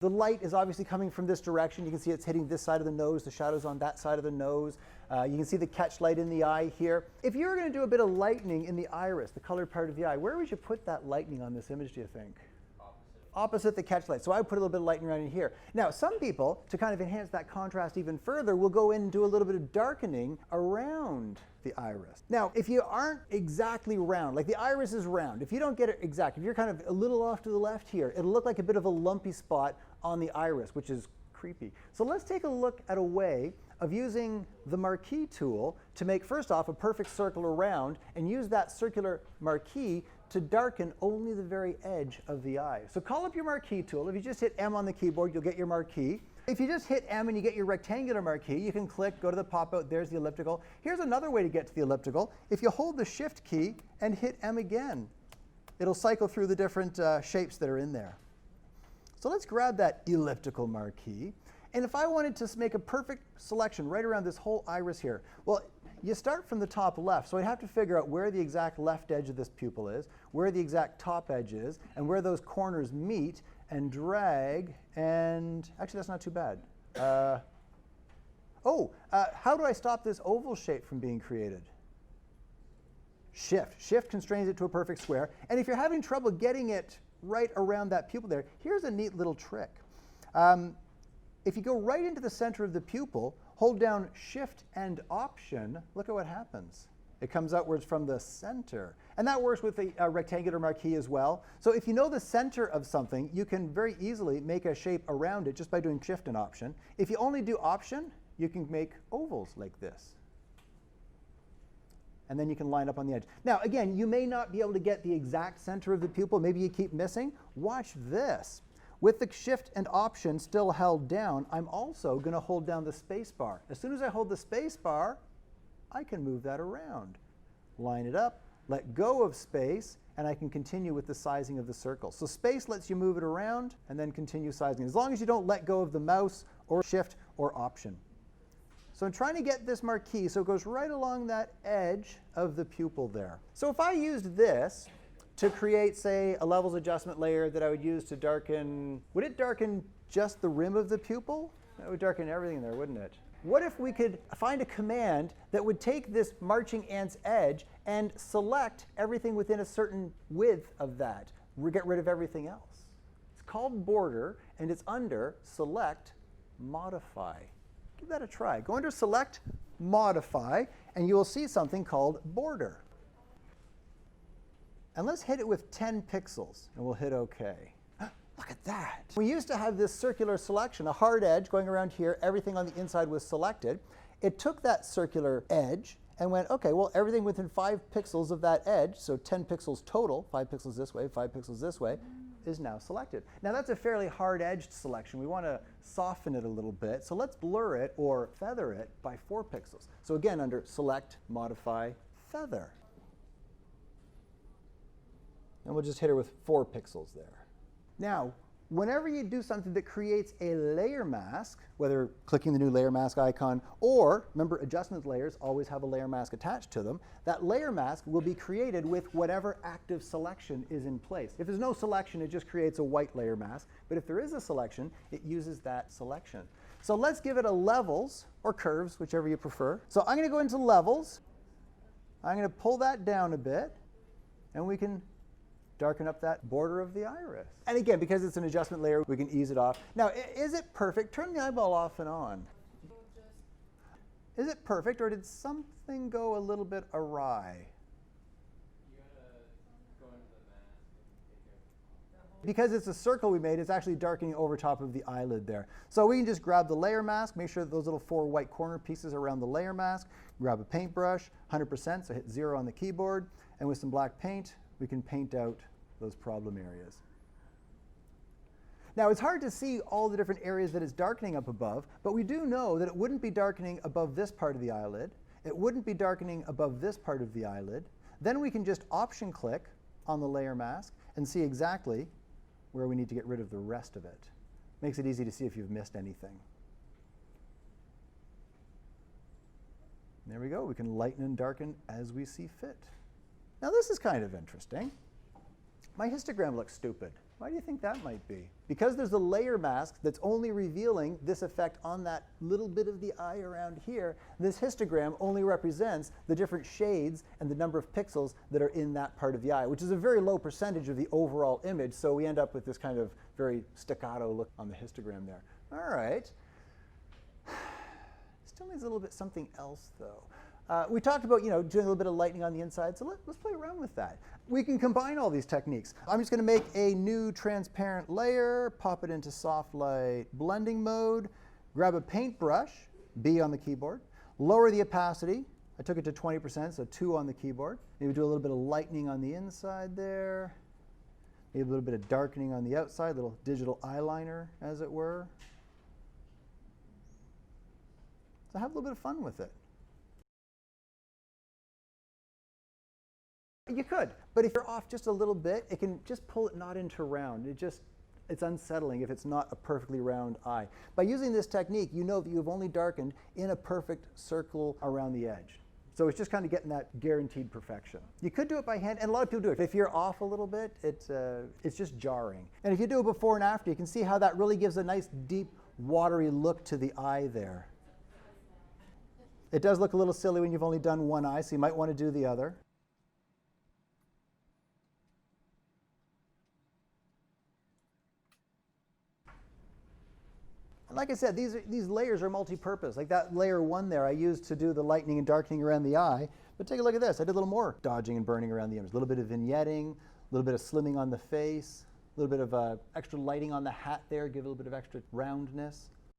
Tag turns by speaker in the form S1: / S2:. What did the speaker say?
S1: The light is obviously coming from this direction. You can see it's hitting this side of the nose, the shadow's on that side of the nose. You can see the catch light in the eye here. If you were going to do a bit of lightening in the iris, the colored part of the eye, where would you put that lightening on this image, do you think? Opposite the catch light. So I would put a little bit of lightening around in here. Now, some people, to kind of enhance that contrast even further, will go in and do a little bit of darkening around the iris. Now, if you aren't exactly round, like the iris is round, if you don't get it exact, if you're kind of a little off to the left here, it'll look like a bit of a lumpy spot on the iris, which is creepy. So let's take a look at a way of using the marquee tool to make, first off, a perfect circle around, and use that circular marquee to darken only the very edge of the eye. So call up your marquee tool. If you just hit M on the keyboard, you'll get your marquee. If you just hit M and you get your rectangular marquee, you can click, go to the pop-out, there's the elliptical. Here's another way to get to the elliptical. If you hold the Shift key and hit M again, it'll cycle through the different shapes that are in there. So let's grab that elliptical marquee. And if I wanted to make a perfect selection right around this whole iris here, well, you start from the top left, so I'd have to figure out where the exact left edge of this pupil is, where the exact top edge is, and where those corners meet, and drag, and actually that's not too bad. How do I stop this oval shape from being created? Shift. Shift constrains it to a perfect square, and if you're having trouble getting it right around that pupil there, here's a neat little trick. If you go right into the center of the pupil, hold down Shift and Option, look at what happens. It comes outwards from the center. And that works with the rectangular marquee as well. So if you know the center of something, you can very easily make a shape around it just by doing Shift and Option. If you only do Option, you can make ovals like this. And then you can line up on the edge. Now, again, you may not be able to get the exact center of the pupil. Maybe you keep missing. Watch this. With the Shift and Option still held down, I'm also going to hold down the space bar. As soon as I hold the space bar, I can move that around. Line it up, let go of space, and I can continue with the sizing of the circle. So space lets you move it around, and then continue sizing, as long as you don't let go of the mouse or Shift or Option. So I'm trying to get this marquee so it goes right along that edge of the pupil there. So if I used this to create, say, a levels adjustment layer that I would use to darken, would it darken just the rim of the pupil? That would darken everything there, wouldn't it? What if we could find a command that would take this marching ant's edge and select everything within a certain width of that, get rid of everything else? It's called border, and it's under Select, Modify. Give that a try. Go under Select, Modify, and you will see something called border. And let's hit it with 10 pixels, and we'll hit OK. Look at that. We used to have this circular selection, a hard edge going around here. Everything on the inside was selected. It took that circular edge and went, OK, well, everything within 5 pixels of that edge, so 10 pixels total, 5 pixels this way, 5 pixels this way, is now selected. Now, that's a fairly hard-edged selection. We want to soften it a little bit. So let's blur it or feather it by 4 pixels. So again, under Select, Modify, Feather. And we'll just hit her with 4 pixels there. Now, whenever you do something that creates a layer mask, whether clicking the new layer mask icon or, remember, adjustment layers always have a layer mask attached to them, that layer mask will be created with whatever active selection is in place. If there's no selection, it just creates a white layer mask. But if there is a selection, it uses that selection. So let's give it a levels or curves, whichever you prefer. So I'm going to go into levels. I'm going to pull that down a bit, and we can darken up that border of the iris. And again, because it's an adjustment layer, we can ease it off. Now, is it perfect? Turn the eyeball off and on. Is it perfect, or did something go a little bit awry? You gotta go into the mask. Because it's a circle we made, it's actually darkening over top of the eyelid there. So we can just grab the layer mask, make sure that those little 4 white corner pieces are around the layer mask, grab a paintbrush, 100%, so hit 0 on the keyboard, and with some black paint, we can paint out those problem areas. Now, it's hard to see all the different areas that it's darkening up above, but we do know that it wouldn't be darkening above this part of the eyelid. It wouldn't be darkening above this part of the eyelid. Then we can just Option click on the layer mask and see exactly where we need to get rid of the rest of it. Makes it easy to see if you've missed anything. There we go. We can lighten and darken as we see fit. Now, this is kind of interesting. My histogram looks stupid. Why do you think that might be? Because there's a layer mask that's only revealing this effect on that little bit of the eye around here, this histogram only represents the different shades and the number of pixels that are in that part of the eye, which is a very low percentage of the overall image, so we end up with this kind of very staccato look on the histogram there. All right. Still needs a little bit something else, though. We talked about, doing a little bit of lightening on the inside, so let's play around with that. We can combine all these techniques. I'm just going to make a new transparent layer, pop it into soft light blending mode, grab a paintbrush, B on the keyboard, lower the opacity. I took it to 20%, so 2 on the keyboard. Maybe do a little bit of lightening on the inside there. Maybe a little bit of darkening on the outside, little digital eyeliner, as it were. So have a little bit of fun with it. You could, but if you're off just a little bit, it can just pull it not into round. It's unsettling if it's not a perfectly round eye. By using this technique, you know that you've only darkened in a perfect circle around the edge. So it's just kind of getting that guaranteed perfection. You could do it by hand, and a lot of people do it. If you're off a little bit, it's just jarring. And if you do it before and after, you can see how that really gives a nice, deep, watery look to the eye there. It does look a little silly when you've only done one eye, so you might want to do the other. Like I said, these layers are multi-purpose. Like that layer 1 there I used to do the lightening and darkening around the eye. But take a look at this. I did a little more dodging and burning around the image. A little bit of vignetting, a little bit of slimming on the face, a little bit of extra lighting on the hat there, give it a little bit of extra roundness.